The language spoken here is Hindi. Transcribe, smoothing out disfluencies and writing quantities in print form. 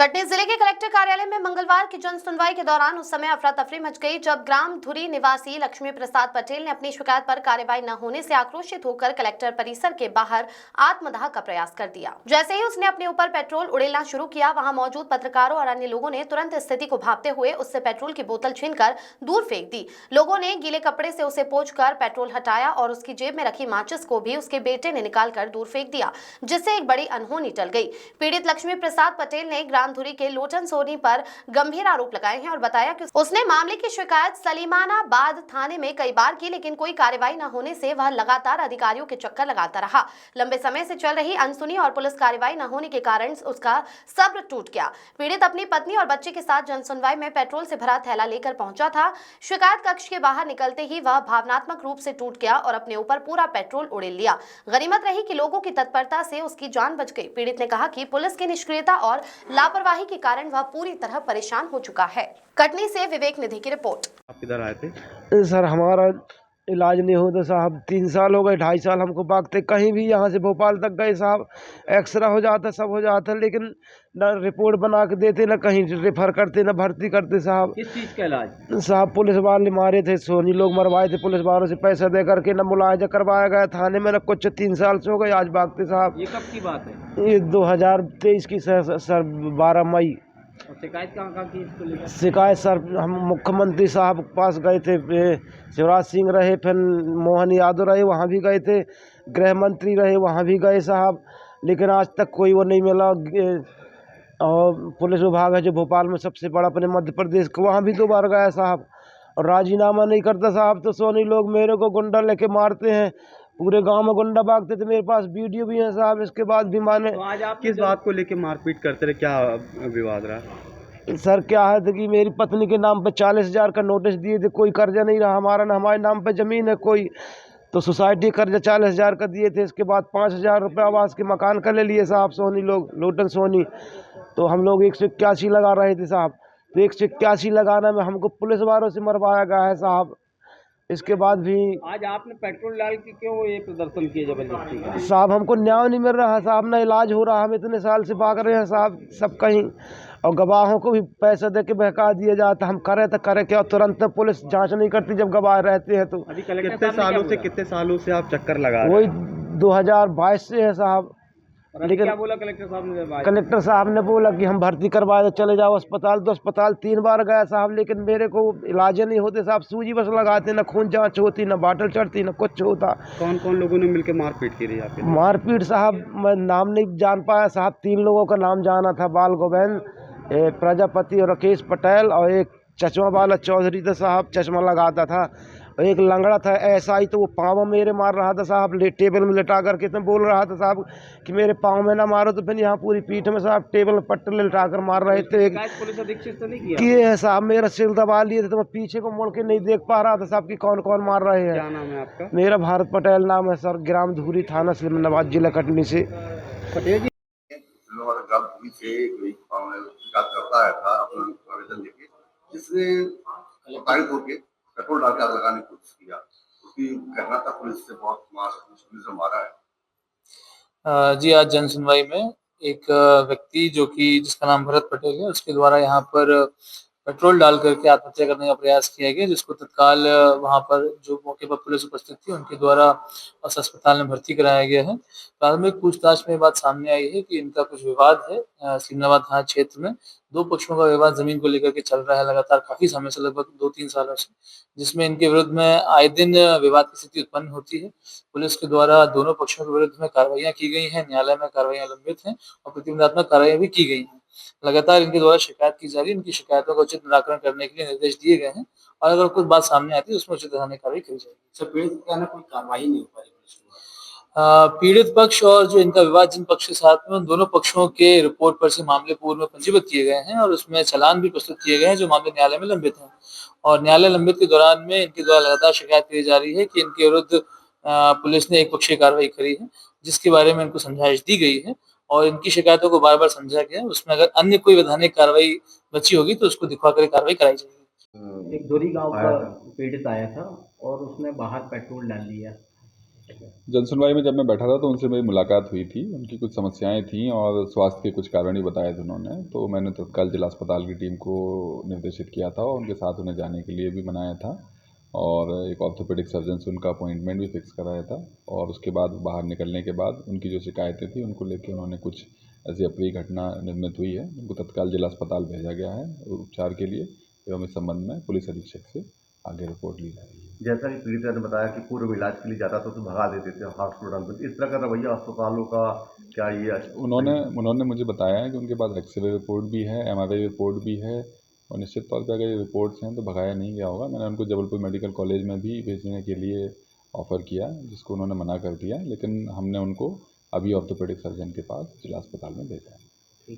कटनी जिले के कलेक्टर कार्यालय में मंगलवार की जन सुनवाई के दौरान उस समय अफरा तफरी मच गई जब ग्राम धुरी निवासी लक्ष्मी प्रसाद पटेल ने अपनी शिकायत पर कार्रवाई न होने से आक्रोशित होकर कलेक्टर परिसर के बाहर आत्मदाह का प्रयास कर दिया। जैसे ही उसने अपने ऊपर पेट्रोल उड़ेलना शुरू किया, वहां मौजूद पत्रकारों और अन्य लोगों ने तुरंत स्थिति को भांपते हुए उससे पेट्रोल की बोतल छीनकर दूर फेंक दी। लोगों ने गीले कपड़े से उसे पोंछकर पेट्रोल हटाया और उसकी जेब में रखी माचिस को भी उसके बेटे ने निकालकर दूर फेंक दिया, जिससे एक बड़ी अनहोनी टल गई। पीड़ित लक्ष्मी प्रसाद पटेल ने ग्रामधुरी के लोटन सोनी पर गंभीर आरोप लगाए हैं और बताया कि उसने मामले की शिकायत सलीमानाबाद थाने में कई बार की, लेकिन कोई कार्रवाई न होने से वह लगातार अधिकारियों के चक्कर लगाता रहा। लंबे समय से चल रही अनसुनी और पुलिस कार्रवाई न होने के कारण उसका सब्र टूट गया। पीड़ित अपनी पत्नी और बच्चे के साथ जनसुनवाई में पेट्रोल से भरा थैला लेकर पहुंचा था। शिकायत कक्ष के बाहर निकलते ही वह भावनात्मक रूप से टूट गया और अपने ऊपर पूरा पेट्रोल उड़ेल लिया। गनीमत रही कि लोगों की तत्परता से उसकी जान बच गई। पीड़ित ने कहा कि पुलिस की निष्क्रियता और लापरवाही के कारण वह पूरी तरह परेशान हो चुका है। कटनी से विवेक निधि की रिपोर्ट। आप किधर आए थे? सर हमारा इलाज नहीं होता साहब, 3 साल हो गए, 2.5 साल हमको भागते, कहीं भी यहाँ से भोपाल तक गए साहब, एक्सरा हो जाता, सब हो जाता, लेकिन न रिपोर्ट बना के देते, न कहीं रेफर करते, न भर्ती करते साहब। किस चीज़ का इलाज? साहब पुलिस वाले मारे थे, सोनी लोग मरवाए थे, पुलिस वालों से पैसा दे करके, न मुलायजा करवाया गया थाने में, न कुछ। 3 साल से हो गए, आज भागते साहब। ये कब की बात है? ये 2023 की सर 12 मई। और शिकायत कहाँ की इसको लेकर? शिकायत सर हम मुख्यमंत्री साहब के पास गए थे, शिवराज सिंह रहे, फिर मोहन यादव रहे, वहाँ भी गए थे, गृह मंत्री रहे, वहाँ भी गए साहब, लेकिन आज तक कोई वो नहीं मिला। और पुलिस विभाग है जो भोपाल में सबसे बड़ा अपने मध्य प्रदेश का, वहाँ भी 2 बार गया साहब, और राजीनामा नहीं करता साहब। तो सोनी लोग मेरे को गुंडा लेके मारते हैं, पूरे गांव में गुंडा भागते थे, मेरे पास वीडियो भी है साहब। इसके बाद भी माने। तो आज आप किस बात को लेके मारपीट करते रहे, क्या विवाद रहा? सर क्या है कि मेरी पत्नी के नाम पे 40,000 का नोटिस दिए थे, कोई कर्जा नहीं रहा हमारा, ना हमारे नाम पे ज़मीन है कोई, तो सोसाइटी कर्जा 40,000 का दिए थे। इसके बाद 5,000 रुपये आवास के मकान का ले लिए साहब सोनी लोग, लोटन सोनी। तो हम लोग 181 लगा रहे थे साहब, तो 181 लगाना में हमको पुलिस वालों से मरवाया गया है साहब। इसके बाद भी आज आपने पेट्रोल डाल के क्यों ये प्रदर्शन किया जबरदस्ती का? साहब हमको न्याय नहीं मिल रहा साहब, ना इलाज हो रहा, हम इतने साल से भाग रहे हैं साहब सब कहीं, और गवाहों को भी पैसा दे के बहका दिया जाता। हम करें तो करें क्या, तुरंत पुलिस जांच नहीं करती जब गवाह रहते हैं। तो अभी कितने सालों से आप चक्कर लगा रहे वही हैं? 2022 से है साहब। लेकिन क्या बोला कलेक्टर साहब ने? कलेक्टर साहब ने बोला कि हम भर्ती करवाए, चले जाओ अस्पताल। तो अस्पताल 3 बार गया साहब, लेकिन मेरे को इलाज नहीं होते साहब, सूजी बस लगाते, ना खून जांच होती, ना बाटल चढ़ती, ना कुछ होता। कौन कौन लोगों ने मिलकर मारपीट की रही आपकी? मारपीट साहब मैं नाम नहीं जान पाया साहब, 3 लोगों का नाम जाना था, बाल गोविंद, प्रजापति और राकेश पटेल, और एक चश्मा वाला चौधरी था साहब, चश्मा लगाता था, और एक लंगड़ा था ऐसा ही, तो वो पाँव मेरे मार रहा था साहब, टेबल में लिटा करके तो बोल रहा था साहब कि मेरे पाँव में ना मारो। तो फिर यहाँ पूरी पीठ में साहब टेबल में पट्टे लिटा कर मार रहे थे। पुलिस अधीक्षक तो नहीं किया? किए है साहब, मेरा सिर दबा लिए थे, तो मैं पीछे को मुड़ के नहीं देख पा रहा था साहब कि कौन कौन मार रहे हैं। क्या नाम है आपका? मेरा भारत पटेल नाम है सर, ग्राम धुरी, थाना सलीमानाबाद, जिला कटनी से। पटेल जी ग्राम धुरी से शिकायत करता है था अपना आवेदन लेके, जिसने प्रताड़ित होकर पेट्रोल डाल के आग लगाने की कोशिश किया। उसकी घटना था, पुलिस से बहुत मुश्किल से मारा है। जी, आज जन सुनवाई में एक व्यक्ति जो कि जिसका नाम भरत पटेल है, उसके द्वारा यहाँ पर पेट्रोल डाल करके आत्महत्या करने का प्रयास किया गया, जिसको तत्काल वहाँ पर जो मौके पर पुलिस उपस्थित थी उनके द्वारा उस अस्पताल में भर्ती कराया गया है। प्राथमिक पूछताछ में बात सामने आई है कि इनका कुछ विवाद है सलीमानाबाद थाना क्षेत्र में। 2 पक्षों का विवाद जमीन को लेकर के चल रहा है लगातार काफी समय से, लगभग 2-3 सालों से, जिसमें इनके विरुद्ध में आए दिन विवाद की स्थिति उत्पन्न होती है। पुलिस के द्वारा दोनों पक्षों के विरुद्ध में कार्रवाइयां की गई हैं, न्यायालय में कार्रवाइयां लंबित हैं और प्रतिबंधात्मक कार्रवाई भी की गई हैं। लगातार इनके द्वारा शिकायत की जा रही है, इनकी शिकायतों का उचित निराकरण करने के लिए निर्देश दिए गए हैं, और अगर कुछ बात सामने आती है उसमें उचित कार्रवाई करी जाएगी। सर, पीड़ित का ना कोई कार्रवाई नहीं हो पा रही पुलिस की? पीड़ित पक्ष और जो इनका विवाद जिन पक्ष के साथ में, उन दोनों पक्षों के रिपोर्ट पर से मामले पूर्व में पंजीबद्ध किए गए हैं और उसमें चालान भी प्रस्तुत किए गए हैं जो मामले न्यायालय में लंबित हैं। और न्यायालय लंबित के दौरान में इनके द्वारा लगातार शिकायत की जा रही है कि इनके विरुद्ध पुलिस ने एक पक्षीय कार्रवाई करी है, जिसके बारे में इनको समझाइश दी गई है और इनकी शिकायतों को बार बार समझा गया है। उसमें अगर अन्य कोई वैधानिक कार्रवाई बची होगी तो उसको दिखवा कर कार्रवाई कराई जाएगी। एक धुरी गांव का पीड़ित आया था और उसने बाहर पेट्रोल डाल लिया, जन सुनवाई में जब मैं बैठा था तो उनसे मेरी मुलाकात हुई थी। उनकी कुछ समस्याएं थीं और स्वास्थ्य के कुछ कारण ही बताए थे उन्होंने। तो मैंने तत्काल जिला अस्पताल की टीम को निर्देशित किया था और उनके साथ उन्हें जाने के लिए भी मनाया था और एक ऑर्थोपेडिक सर्जन से उनका अपॉइंटमेंट भी फिक्स कराया था। और उसके बाद बाहर निकलने के बाद उनकी जो शिकायतें थी उनको लेकर उन्होंने कुछ ऐसी अप्रिय घटना निर्मित हुई है, उनको तत्काल जिला अस्पताल भेजा गया है उपचार के लिए एवं इस संबंध में पुलिस अधीक्षक से आगे रिपोर्ट ली जा रही है। जैसा कि पीड़िता ने बताया कि पूर्व इलाज के लिए जाता तो भगा देते थे हॉस्पिटल में, इस तरह का रवैया अस्पतालों का क्या ये उन्होंने मुझे बताया है कि उनके पास एक्सरे रिपोर्ट भी है, MRI रिपोर्ट भी है और निश्चित तौर पे अगर ये रिपोर्ट्स हैं तो भगाया नहीं गया होगा। मैंने उनको जबलपुर मेडिकल कॉलेज में भी भेजने के लिए ऑफ़र किया जिसको उन्होंने मना कर दिया, लेकिन हमने उनको अभी ऑर्थोपेडिक सर्जन के पास जिला अस्पताल में भेजा है।